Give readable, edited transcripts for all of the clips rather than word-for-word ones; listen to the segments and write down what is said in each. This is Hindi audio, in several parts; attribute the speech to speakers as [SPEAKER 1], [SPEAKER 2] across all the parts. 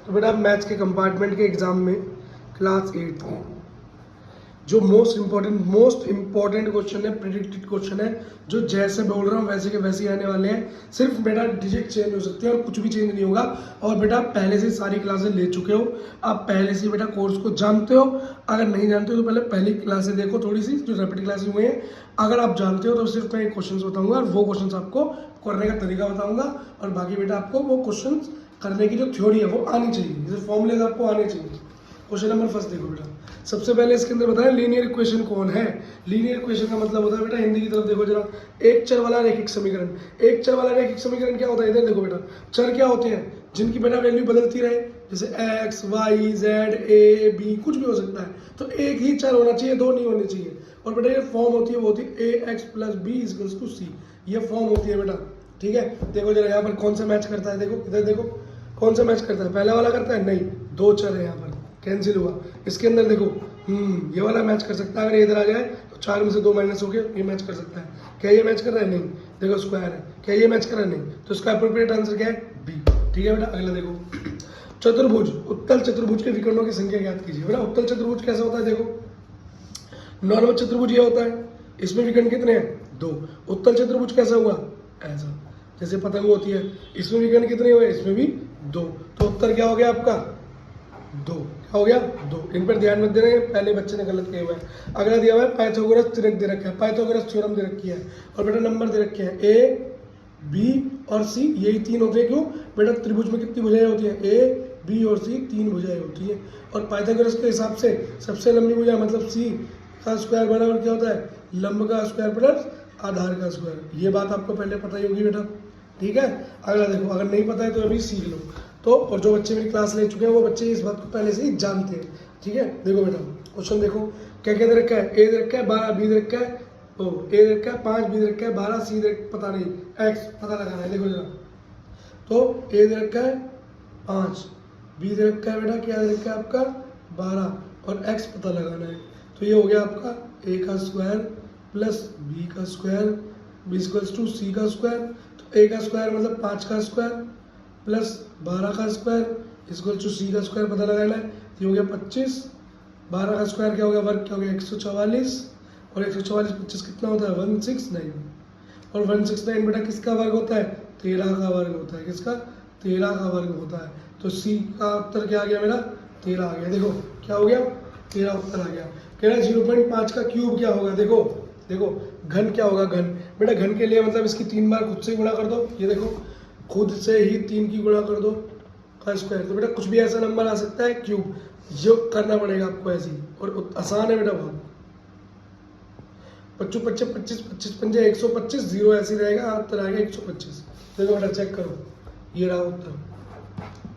[SPEAKER 1] तो बेटा मैथ्स के कंपार्टमेंट के एग्जाम में क्लास 8 के जो मोस्ट इंपॉर्टेंट क्वेश्चन है, प्रिडिक्टेड क्वेश्चन है, जो जैसे बोल रहा हूँ वैसे के वैसे आने वाले हैं। सिर्फ बेटा डिजिट चेंज हो सकते हैं और कुछ भी चेंज नहीं होगा। और बेटा पहले से सारी क्लासेस ले चुके हो, आप पहले से बेटा कोर्स को जानते हो। अगर नहीं जानते हो तो पहली क्लासेस देखो, थोड़ी सी जो रैपिड क्लासेस हुए हैं। अगर आप जानते हो तो सिर्फ मैं क्वेश्चन बताऊंगा और वो क्वेश्चन आपको करने का तरीका बताऊंगा। और बाकी बेटा आपको वो क्वेश्चन करने की जो थ्योरी है वो आनी चाहिए, जैसे फॉर्मूलेज आपको आने चाहिए। क्वेश्चन नंबर फर्स्ट देखो बेटा, सबसे पहले इसके अंदर बताया लीनियर इक्वेशन कौन है। लीनियर इक्वेशन का मतलब होता है बेटा, हिंदी की तरफ देखो जरा, एक चर वाला रैखिक समीकरण। एक चर वाला रैखिक समीकरण क्या होता है, इधर देखो बेटा, चर क्या होते हैं जिनकी बेटा वैल्यू बदलती रहे, जैसे X Y Z A B कुछ भी हो सकता है। तो एक ही चर होना चाहिए, दो नहीं होने चाहिए। और बेटा ये फॉर्म होती है, वो होती है A X plus B equals to C, ये फॉर्म होती है बेटा। ठीक है, देखो जरा यहाँ पर कौन सा मैच करता है, देखो इधर देखो कौन सा मैच करता है, पहला वाला करता है, नहीं, दो चर है यहाँ पर, कैंसिल हुआ। इसके अंदर देखो ये वाला मैच कर सकता है, अगर इधर आ जाए तो 4 में से 2 माइनस हो गया, ये मैच कर सकता है। क्या ये मैच कर रहा है, नहीं। देखो स्क्वायर है, क्या ये मैच कर रहा है, नहीं। तो इसका अप्रोप्रिएट आंसर क्या है, बी। ठीक है बेटा, अगला देखो, चतुर्भुज, उत्तल चतुर्भुज के विकर्णों की संख्या ज्ञात कीजिए। बेटा उत्तल चतुर्भुज कैसा होता है, देखो नॉर्मल चतुर्भुज ये होता है, इसमें विकर्ण कितने हैं, 2। उत्तल चतुर्भुज कैसा हुआ, ऐसा, जैसे पतंग होती है, इसमें विकर्ण कितने हुए, इसमें भी 2। तो उत्तर क्या हो गया आपका, 2। क्या हो गया, 2। इन पर ध्यान मत देना, पहले बच्चे ने गलत किया हुआ है। अगला दिया हुआ है पाइथागोरस तिरक दे रखा है, पाइथागोरस थ्योरम दे रखी है, और बेटा नंबर दे रखे हैं ए बी और सी, यही 3 होते हैं। क्यों बेटा, त्रिभुज में कितनी भुजाएं होती हैं, ए बी और सी, 3 भुजाएं होती हैं। और पाइथागोरस के हिसाब से सबसे लंबी भुजा मतलब सी का स्क्वायर बराबर क्या होता है, लंब का स्क्वायर प्लस आधार का स्क्वायर। ये बात आपको पहले पता ही होगी बेटा। ठीक है, अगला देखो, अगर नहीं पता है तो अभी सीख लो। तो और जो बच्चे मेरी क्लास ले चुके हैं वो बच्चे इस बात को पहले से ही जानते हैं। ठीक है, देखो बेटा क्वेश्चन देखो, क्या क्या दे रखा है, ए दे रखा है 12, बी दे रखा है ए दे रखा है 5, बी दे रखा है 12, सी दे पता नहीं, एक्स पता लगाना है। देखो जरा, तो ए दे रखा है 5, बी दे रखा है बेटा क्या दे रखा है आपका 12, और एक्स पता लगाना है। तो ये हो गया आपका ए का स्क्वायर प्लस बी का स्क्वायर बी इक्वल्स टू सी का स्क्वायर। तो ए का स्क्वायर मतलब 5 का स्क्वायर प्लस 12 का स्क्वायर इक्वल टू सी का स्क्वायर पता लगाना है। ये हो गया 25, 12 का स्क्वायर क्या हो गया, वर्ग क्या हो गया 144, और 144 25 कितना होता है 169, और 169 बेटा किसका वर्ग होता है, 13 का वर्ग होता है। किसका, 13 का वर्ग होता है। तो सी का उत्तर क्या आ गया मेरा, 13 आ गया। देखो क्या हो गया, 13 उत्तर आ गया। कह रहा है 0.5 का क्यूब क्या होगा, देखो देखो घन क्या होगा, घन बेटा घन के लिए मतलब इसकी 3 बार खुद से गुणा कर दो, ये देखो खुद से ही 3 की गुणा कर दो का स्क्वायर। तो बेटा कुछ भी ऐसा नंबर आ सकता है क्यूब, जो करना पड़ेगा आपको ऐसे ही, और आसान है बेटा बहुत। 25 25 25 25 पंजे 125, 0 ऐसे रहेगा, उत्तर आ गया 125। देखो बेटा चेक करो, ये रहा उत्तर।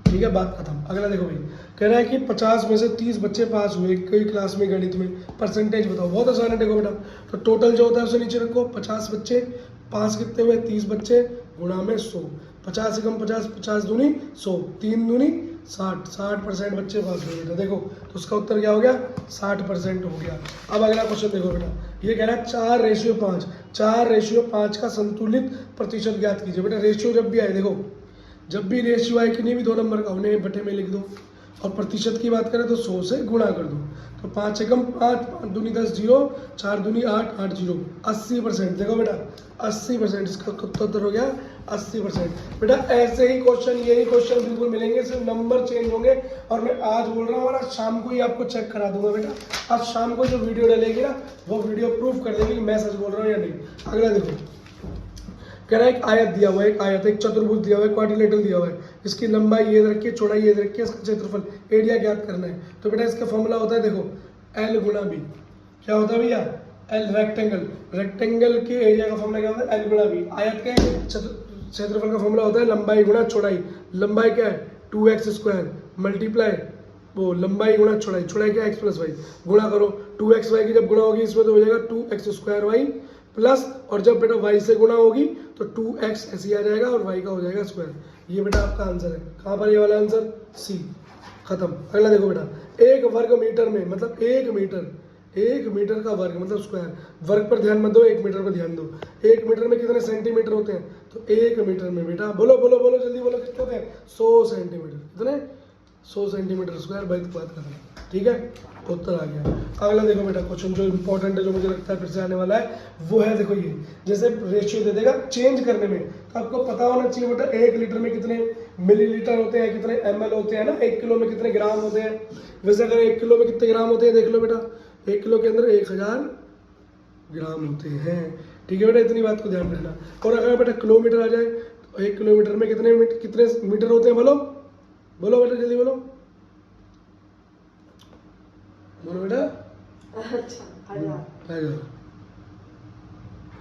[SPEAKER 1] ठीक है, बात खत्म। अगला देखो भाई, कह रहा है कि 50 में से 30 बच्चे पास हुए कोई क्लास में गणित में, परसेंटेज बताओ। बहुत आसान है, देखो बेटा, तो टोटल जो होता है उसे नीचे रखो, 50 बच्चे, पास कितने हुए 30 बच्चे, गुणा में 100, 50 से कम 50, 50 दूनी 100, 3 दूनी 60, 60% बच्चे पास हुए बेटा। देखो तो उसका उत्तर क्या हो गया, 60% हो गया। अब अगला क्वेश्चन देखो बेटा, ये कह रहा है 4:5, 4:5 का संतुलित प्रतिशत ज्ञात कीजिए। बेटा रेशियो जब भी आए, देखो जब भी रेशियो आए कि नहीं भी 2 नंबर का, उन्हें बटे में लिख दो, और प्रतिशत की बात करें तो 100 से गुणा कर दो। तो 5 से कम 5, 5 दूनी 10, 0, 4 दूनी 8, 8 0, 80%। देखो बेटा 80%, इसका उत्तर हो गया 80%। बेटा ऐसे ही क्वेश्चन, यही क्वेश्चन बिल्कुल मिलेंगे, सिर्फ नंबर चेंज होंगे। और मैं आज बोल रहा हूँ और आज शाम को ही आपको चेक करा दूंगा बेटा। आज शाम को जो वीडियो डलेगी ना, वो वीडियो प्रूफ कर देगी कि मैं सच बोल रहा हूँ या नहीं। अगला देखो, कह रहा है एक आयत दिया हुआ है, एक आयत, एक चतुर्भुज दिया हुआ है, क्वाड्रिलेटरल दिया हुआ है, इसकी लंबाई ये रखी है, चौड़ाई ये रखी है, इसका क्षेत्रफल एरिया ज्ञात करना है। तो बेटा इसका फॉर्मूला होता है, देखो एल गुणा बी। क्या होता है भैया, एल रेक्टेंगल, रेक्टेंगल के एरिया का फॉर्मूला क्या होता है, एल गुणा बी। आयत के क्षेत्रफल का फॉर्मूला होता है लंबाई गुणा चौड़ाई। लंबाई क्या है 2x स्क्वायर मल्टीप्लाई वो लंबाई गुणा चौड़ाई, चौड़ाई क्या x प्लस वाई, गुणा करो 2xy की जब गुणा होगी इसमें तो हो जाएगा 2x स्क्वायर वाई प्लस, और जब बेटा y से गुणा होगी तो 2x ऐसे आ जाएगा और y का हो जाएगा स्क्वायर। ये बेटा आपका आंसर है। कहाँ पर ये वाला आंसर, सी, खत्म। अगला देखो बेटा, 1 वर्ग मीटर में मतलब 1 मीटर, 1 मीटर का वर्ग मतलब स्क्वायर, वर्ग पर ध्यान मत दो, 1 मीटर पर ध्यान दो। 1 मीटर में कितने सेंटीमीटर होते हैं, तो 1 मीटर में बेटा बोलो बोलो बोलो जल्दी बोलो कितने होते हैं, 100 सेंटीमीटर। कितने, 100 सेंटीमीटर स्क्वायर बाई बात कर रहे हैं, ठीक है, उत्तर आ गया। अगला देखो बेटा क्वेश्चन जो इंपॉर्टेंट है, जो मुझे लगता है फिर से आने वाला है, वो है देखो ये, जैसे रेशियो दे देगा चेंज करने में, तो आपको पता होना चाहिए बेटा 1 लीटर में कितने मिलीलीटर होते हैं, कितने ml होते हैं ना, 1 किलो में कितने ग्राम होते हैं। वैसे अगर 1 किलो में कितने ग्राम होते हैं देख लो बेटा, 1 किलो के अंदर 1000 ग्राम होते हैं, ठीक है बेटा, इतनी बात को ध्यान रखना। और अगर बेटा किलोमीटर आ जाए तो 1 किलोमीटर में कितने मीटर होते हैं, बोलो बोलो बेटा, जल्दी बोलो बोलो बेटा।
[SPEAKER 2] अच्छा 1000।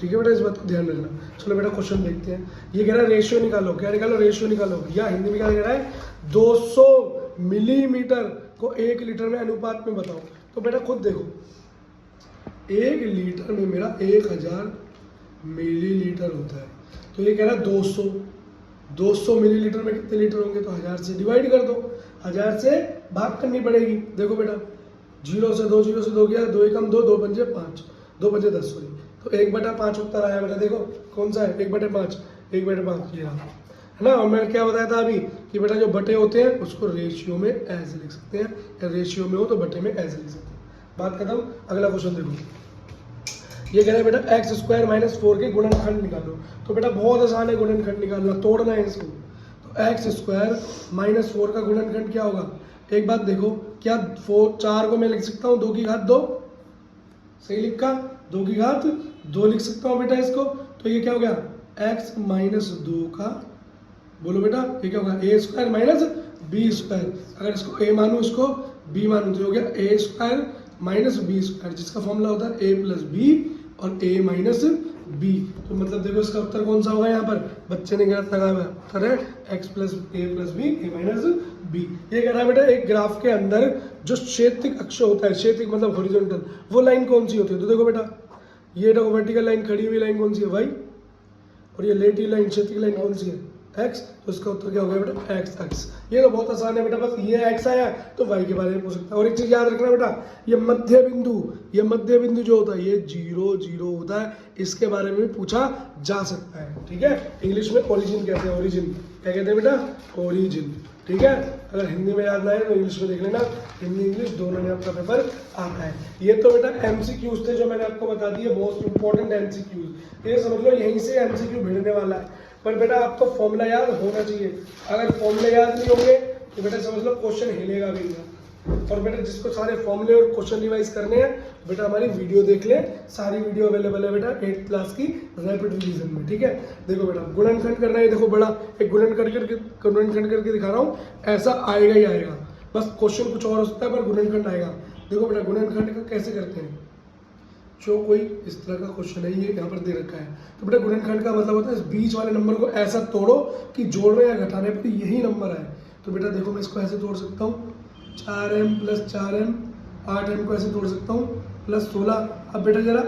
[SPEAKER 1] ठीक है बेटा, इस बात को ध्यान रखना। चलो बेटा क्वेश्चन देखते हैं। ये कह रहा है रेशियो निकालो, क्या निकालो, रेशियो निकालो, या हिंदी में क्या कह रहा है, 200 मिलीमीटर को 1 लीटर में अनुपात में बताओ। तो बेटा खुद देखो, 1 लीटर में मेरा 1000 मिलीलीटर होता है, तो ये कह रहा है 200 मिलीलीटर में कितने लीटर होंगे, तो 1000 से डिवाइड कर दो, 1000 से भाग करनी पड़ेगी। देखो बेटा 0 से 2 गया, 2 एकम 2, 2 पंजे 5, 2 पंजे 10 सॉरी, तो 1/5 उत्तर आया बेटा। देखो कौन सा है, 1/5, 1/5 ये रहा, है ना। और मैंने क्या बताया था अभी कि बेटा जो बटे होते हैं उसको रेशियो में ऐसे लिख सकते हैं, या रेशियो में हो तो बटे में ऐसे लिख सकते हैं। बात खत्म। अगला क्वेश्चन देखो, ये कह रहा है बेटा x² - 4 के गुणनखंड निकालो। तो बेटा बहुत आसान है गुणनखंड निकालना, तोड़ना है इसको। तो x² - 4 का गुणनखंड क्या होगा, एक बात देखो, क्या 4 को मैं लिख सकता हूँ 2 की घात 2, सही लिखा, 2 की घात 2 लिख सकता हूँ बेटा इसको। तो ये क्या हो गया, x - 2 का, बोलो बेटा ये क्या होगा, a² - b²। अगर इसको a मानूं इसको b मानूं तो हो गया a² - b², जिसका फॉर्मूला होता है a + b और a - b। तो मतलब देखो इसका उत्तर कौन सा होगा, यहाँ पर बच्चे ने गलत लगाया हुआ है, उत्तर है x + a + b a - b। ये कह रहा है बेटा एक ग्राफ के अंदर जो क्षैतिज अक्ष होता है, क्षैतिज मतलब हॉरिजॉन्टल, वो लाइन कौन सी होती है। तो देखो बेटा ये देखो वर्टिकल लाइन खड़ी हुई लाइन कौन सी है y, और ये लेटी लाइन क्षैतिज लाइन कौन सी है x। तो इसका उत्तर क्या हो गया बेटा x अक्ष। ये तो बहुत आसान है बेटा, बस ये x आया तो y के बारे में पूछ सकता है। और एक चीज याद रखना बेटा, ये मध्य बिंदु जो होता है ये 0 0 होता है, इसके बारे में भी पूछा जा सकता है, ठीक है। इंग्लिश में ओरिजिन कहते हैं, ओरिजिन क्या कहते हैं बेटा, ओरिजिन, ठीक है। अगर हिंदी में याद ना आए तो इंग्लिश में देख लेना, हिंदी इंग्लिश दोनों में आपका पेपर आता है। ये तो बेटा MCQs थे जो मैंने आपको बता दिए, मोस्ट इंपॉर्टेंट MCQs। ये समझ लो यहीं से MCQ भिड़ने वाला है, पर बेटा आपको फॉर्मूला याद होना चाहिए। अगर फॉर्मूले याद नहीं होंगे तो बेटा समझ लो क्वेश्चन हिलेगा भी नहीं। और बेटा जिसको सारे फॉर्मूले और क्वेश्चन रिवाइज करने हैं बेटा हमारी वीडियो देख ले, सारी वीडियो अवेलेबल है बेटा 8th क्लास की रैपिड रिवीजन में, ठीक है। देखो बेटा गुणनखंड करना है, देखो बड़ा एक गुणनखंड करके दिखा रहा हूँ, ऐसा आएगा ही आएगा, बस क्वेश्चन कुछ और हो सकता है पर गुणनखंड आएगा। देखो बेटा गुणनखंड का कैसे करते हैं, जो कोई इस तरह का क्वेश्चन है ये यहाँ पर दे रखा है, तो बेटा गुणनखंड का मतलब होता है इस बीच वाले नंबर को ऐसा तोड़ो कि जोड़ने या घटाने पर यही नंबर आए। तो बेटा देखो मैं इसको ऐसे तोड़ सकता हूँ, 4m + 4m, 8m को ऐसे तोड़ सकता हूँ +16। अब बेटा जरा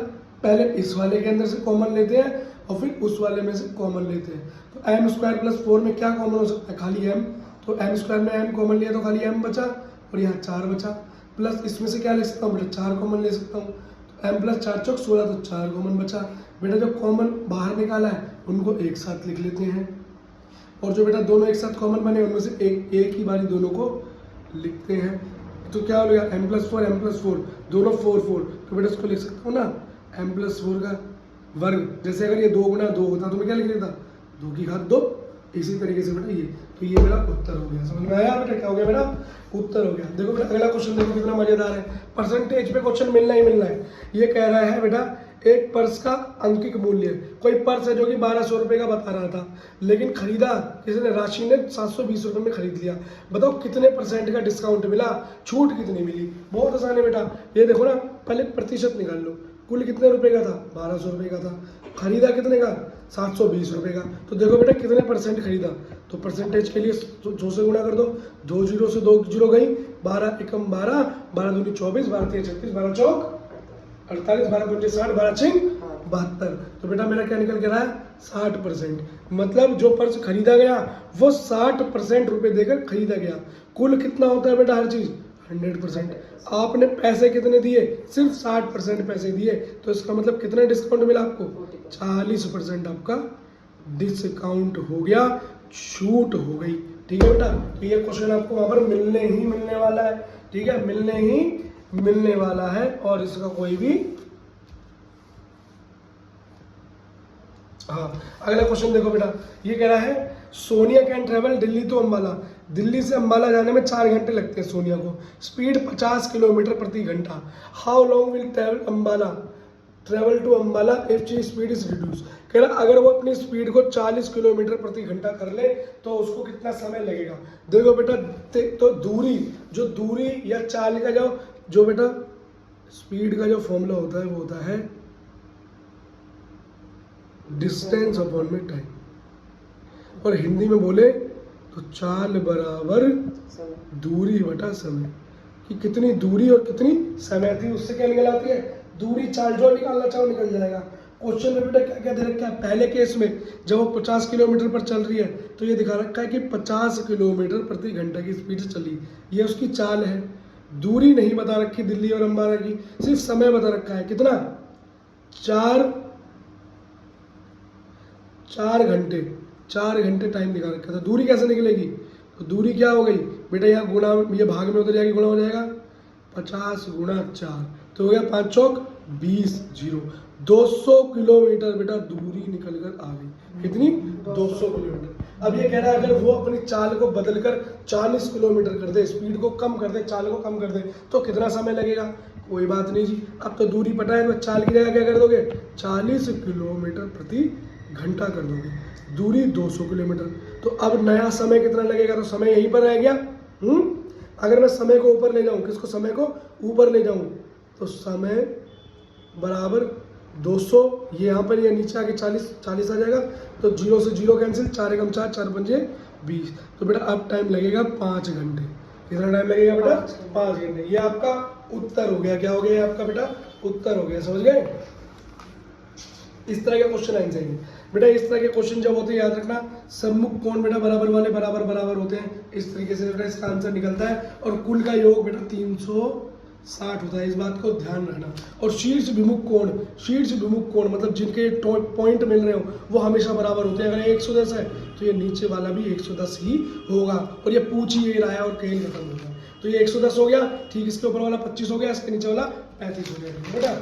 [SPEAKER 1] पहले इस वाले के अंदर से कॉमन लेते हैं और फिर उस वाले में से कॉमन लेते हैं। तो m² + 4 में क्या कॉमन हो सकता है, खाली m। तो m² में m कॉमन लिया तो खाली m बचा, और यहाँ 4 बचा, प्लस इसमें से क्या ले सकता हूँ बेटा, 4 कॉमन ले सकता हूँ। तो m + 4 = 16, तो 4 कॉमन बचा। बेटा जो कॉमन बाहर निकाला है उनको एक साथ लिख लेते हैं, और जो बेटा दोनों एक साथ कॉमन बने उनमें से एक ही बारी दोनों को लिखते हैं। तो क्या हो गया, m + 4 दोनों 4 तो बेटा इसको लिख सकता हूँ ना m + 4 का वर्ग। जैसे अगर ये 2 × 2 होता तो मैं क्या लिख देता, 2 की घात 2। इसी तरीके से बेटा ये, तो ये मेरा उत्तर हो गया। समझ में आया बेटा, क्या हो गया मेरा उत्तर हो गया। देखो बेटा अगला क्वेश्चन देखो कितना मजेदार है, परसेंटेज पे क्वेश्चन मिलना ही मिलना है। ये कह रहा है बेटा एक पर्स का अंकित मूल्य, कोई पर्स है जो कि 1200 रुपये का बता रहा था, लेकिन खरीदा किसी ने, राशि ने 720 रुपये में खरीद लिया। बताओ कितने % का डिस्काउंट मिला, छूट कितनी मिली। बहुत आसान है बेटा, ये देखो ना, पहले प्रतिशत निकाल लो। कुल कितने रुपए का था, 1200 रुपये का था, खरीदा कितने का, 720 रुपये का। तो देखो बेटा कितने % खरीदा, तो परसेंटेज के लिए 2 से गुणा कर दो, 2 0 से 2 0 गई, 12 एकम 12, 12 दूनी 24, 12 3 36, 12 चौक 48, 12 पंजे 60, 12 छिंग 72। तो बेटा मेरा क्या निकल के रहा है, 60%। मतलब जो पर्स खरीदा गया वो 60% रुपए देकर खरीदा गया। कुल कितना होता है बेटा हर चीज, 100%। आपने पैसे कितने दिए, सिर्फ 60% पैसे दिए, तो इसका मतलब कितना डिस्काउंट मिला आपको, 40% आपका डिस्काउंट हो गया, छूट हो गई। ठीक है बेटा, तो ये क्वेश्चन आपको वहां पर मिलने ही मिलने वाला है, ठीक है, मिलने ही मिलने वाला है, और इसका कोई भी हाँ। अगला क्वेश्चन देखो बेटा, ये कह रहा है Sonia can travel Delhi to Ambala. Delhi से अम्बाला जाने में 4 घंटे लगते हैं सोनिया को, स्पीड 50 किलोमीटर प्रति घंटा। How long will travel to Ambala if she speed is reduce. कह रहा अगर वो अपनी स्पीड को 40 किलोमीटर प्रति घंटा कर ले तो उसको कितना समय लगेगा। देखो बेटा, तो दूरी या चाल का जो बेटा स्पीड का जो फॉर्मूला होता है वो होता है डिस्टेंस अपॉन में टाइम, और हिंदी में बोले तो चाल बराबर दूरी बटा समय, कि कितनी दूरी और कितनी समय थी उससे क्या निकल आती है दूरी। चाल जो निकालना चाहो निकल जाएगा। क्वेश्चन में बेटा क्या क्या दे रखा है, पहले केस में जब वो 50 किलोमीटर पर चल रही है तो ये दिखा रखा है कि 50 किलोमीटर प्रति घंटा की स्पीड से चली, ये उसकी चाल है। दूरी नहीं बता रखी दिल्ली और अम्बाला की, सिर्फ समय बता रखा है, कितना 4 घंटे टाइम दिखा रखा था। दूरी कैसे निकलेगी, तो दूरी क्या हो गई बेटा, यहाँ गुणा, ये भाग में उतर जाएगी, गुणा हो जाएगा 50 गुणा 4, तो हो गया 5 चौक 20, 0 200 किलोमीटर बेटा दूरी निकल कर आ गई। कितनी 200 किलोमीटर। अब ये कह रहा है अगर वो अपनी चाल को बदलकर 40 किलोमीटर कर दे, स्पीड को कम कर दे, चाल को कम कर दे, तो कितना समय लगेगा। कोई बात नहीं जी, अब तो दूरी पता है तो चाल की जगह क्या कर दोगे 40 किलोमीटर प्रति घंटा कर दोगे, दूरी 200 किलोमीटर। तो अब नया समय कितना लगेगा, तो समय यहीं पर रह गया। अगर मैं समय को ऊपर ले जाऊं, किसको समय को ऊपर ले जाऊं, तो समय बराबर 200, ये यहाँ पर ये नीचे आके 40 आ जाएगा, तो 0 से 0 कैंसिल, 4 एकम 4, 4 पंजे 20। तो बेटा अब टाइम लगेगा 5 घंटे। कितना टाइम लगेगा बेटा 5 घंटे। ये आपका उत्तर हो गया। क्या हो गया ये आपका बेटा उत्तर हो गया, समझ गए। इस तरह के क्वेश्चन आने चाहिए बेटा। इस तरह के क्वेश्चन जब होते हैं याद रखना, सम्मुख कोण बेटा बराबर वाले बराबर होते हैं, इस तरीके से बेटा इसका आंसर निकलता है, और कुल का योग बेटा 360 होता है, इस बात को ध्यान रखना। और शीर्ष विमुख कोण मतलब जिनके पॉइंट मिल रहे हो वो हमेशा बराबर होते हैं। अगर 110 है तो ये नीचे वाला भी 110 ही होगा, और ये पूछ ही रहा है और कहीं खत्म होगा, तो ये 110 हो गया, ठीक इसके ऊपर वाला 25 हो गया, इसके नीचे वाला 35 हो गया बेटा।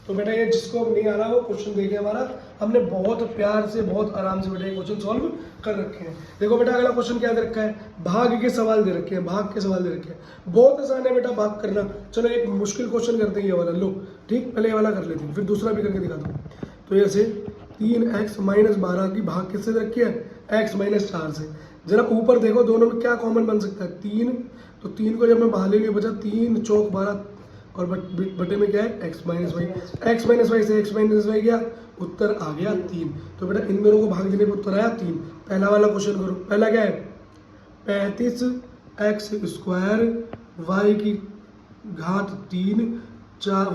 [SPEAKER 1] तो बेटा ये जिसको नहीं आ रहा वो क्वेश्चन देखिए, हमारा हमने बहुत प्यार से बहुत आराम से बेटा ये क्वेश्चन सॉल्व कर रखे हैं। देखो बेटा अगला क्वेश्चन क्या दे रखा है, भाग के सवाल दे रखे हैं, भाग के सवाल दे रखे हैं। बहुत आसान है बेटा भाग करना। चलो एक मुश्किल क्वेश्चन करते हैं ये वाला, लो ठीक, पहले ये वाला कर लेते हैं, फिर दूसरा भी करके दिखा दो। तो ऐसे 3x - 12 की भाग किससे दे रखी है, x - 4 से। जरा ऊपर देखो दोनों में क्या कॉमन बन सकता है, 3, तो 3 को जब मैं बाहर ले लिया बचा 3 चौक 12, और बटे में क्या है x - y, x - y से x - y गया, उत्तर आ गया 3। तो बेटा इन दोनों को भाग देने पर उत्तर आया 3। पहला वाला क्वेश्चन करो, पहला क्या है 35x² y की घात 3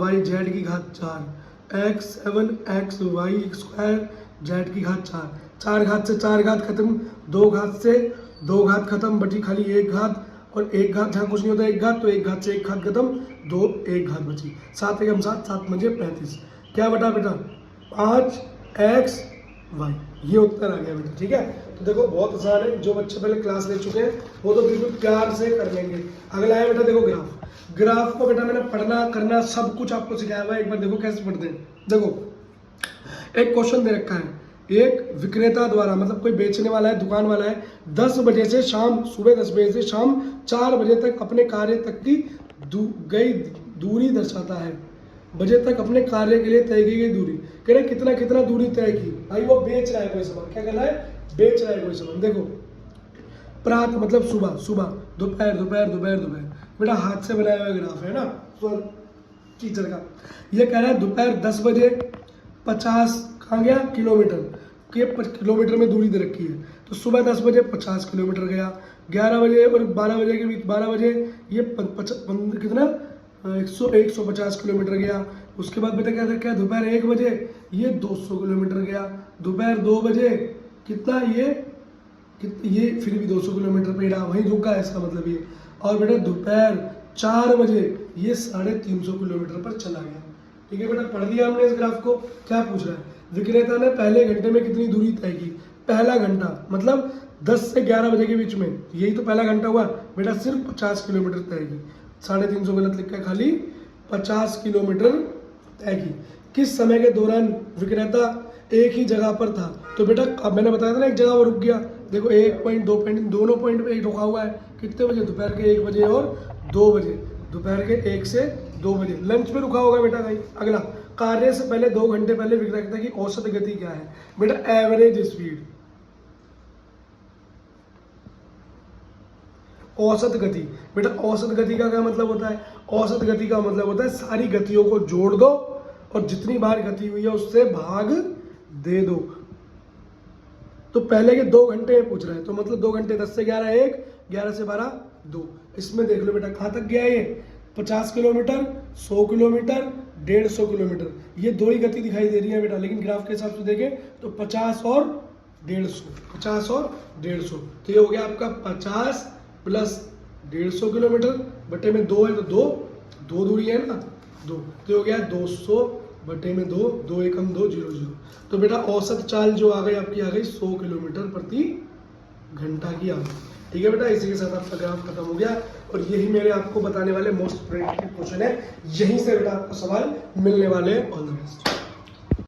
[SPEAKER 1] y z की घात 4 x7xy² z की घात 4। 4 घात से 4 घात खत्म, 2 घात से 2 घात खत्म, बची खाली 1 घात, और 1 घात जहाँ कुछ नहीं होता 1 घात, तो 1 घात से 1 घात खत्म, 2 1 घात बची, 7 एकम 7, 7 पंजे 35। क्या बटा बेटा 5xy, ये उत्तर आ गया बेटा, ठीक है। तो देखो बहुत आसान है, जो बच्चे पहले क्लास ले चुके हैं वो तो बिल्कुल प्यार से कर लेंगे। अगला है बेटा देखो ग्राफ को बेटा मैंने पढ़ना करना सब कुछ आपको सिखाया हुआ है, एक बार देखो कैसे पढ़ते हैं। देखो एक क्वेश्चन दे रखा है, एक विक्रेता द्वारा मतलब कोई बेचने वाला है, दुकान वाला है, 10 बजे से सुबह 10 बजे से शाम 4 बजे तक अपने कार्य तक की गई दूरी दर्शाता है। बजे तक अपने कार्य के लिए तय की गई दूरी, कह रहे कितना कितना दूरी तय की। भाई वो बेच रहा है कोई सामान, क्या कर रहा है बेच रहा है कोई सामान। देखो प्रात मतलब सुबह, दोपहर बेटा हाथ से बनाया हुआ ग्राफ है ना टीचर का। ये कह रहा है दोपहर 10 बजे 50 कहाँ गया किलोमीटर के किलोमीटर में दूरी दे रखी है, तो सुबह 10 बजे 50 किलोमीटर गया, 11 बजे और 12 बजे के बीच 12 बजे ये कितना 150 किलोमीटर गया। उसके बाद बेटा क्या रखा है दोपहर 1 बजे ये 200 किलोमीटर गया, दोपहर 2 बजे कितना ये फिर भी 200 किलोमीटर पे रहा, वहीं रुका है इसका मतलब ये। और बेटा दोपहर 4 बजे ये 350 किलोमीटर पर चला गया। ठीक है बेटा पढ़ लिया हमने इस ग्राफ को। क्या पूछ रहा है, विक्रेता ने पहले घंटे में कितनी दूरी तय की। पहला घंटा मतलब 10 से 11 बजे के बीच में, यही तो पहला घंटा हुआ बेटा, सिर्फ 50 किलोमीटर तय की। 350 गलत लिखा है, खाली 50 किलोमीटर तय की। किस समय के दौरान विक्रेता एक ही जगह पर था? तो बेटा अब मैंने बताया था ना, एक जगह वो रुक गया। देखो 1 पॉइंट 2 पॉइंट दोनों पॉइंट पे एक रुका हुआ है। कितने बजे? दोपहर के 1 बजे और 2 बजे। दोपहर के 1 से 2 बजे लंच में रुका होगा बेटा कहीं। अगला, कार्य से पहले 2 घंटे पहले विक्रेता की औसत गति क्या है? बेटा एवरेज स्पीड, औसत गति। बेटा औसत गति का क्या मतलब होता है? औसत गति का मतलब होता है सारी गतियों को जोड़ दो और जितनी बार गति हुई है उससे भाग दे दो। तो पहले के 2 घंटे पूछ रहे हैं, तो मतलब 2 घंटे 10 से 11 1, 11 से 12 2। इसमें देख लो बेटा कहाँ तक गया ये? 50 किलोमीटर, 100 किलोमीटर, 150 किलोमीटर। ये 2 ही गति दिखाई दे रही है बेटा, लेकिन ग्राफ के हिसाब से देखें तो 50 और 150, 50 और 150। तो ये हो गया आपका 50 प्लस 150 किलोमीटर बटे में 2 है, तो 2 दूरी है ना, 2। तो हो गया 200 बटे में 2, 2 एकम 2, 0 0। तो बेटा औसत चाल जो आ गई आपकी, आ गई 100 किलोमीटर प्रति घंटा की आ गई। ठीक है बेटा, इसी के साथ आपका ग्राफ खत्म हो गया। और यही मेरे आपको बताने वाले मोस्ट प्रेडिक्टेड क्वेश्चन है, यहीं से बेटा आपको सवाल मिलने वाले हैं। All the best.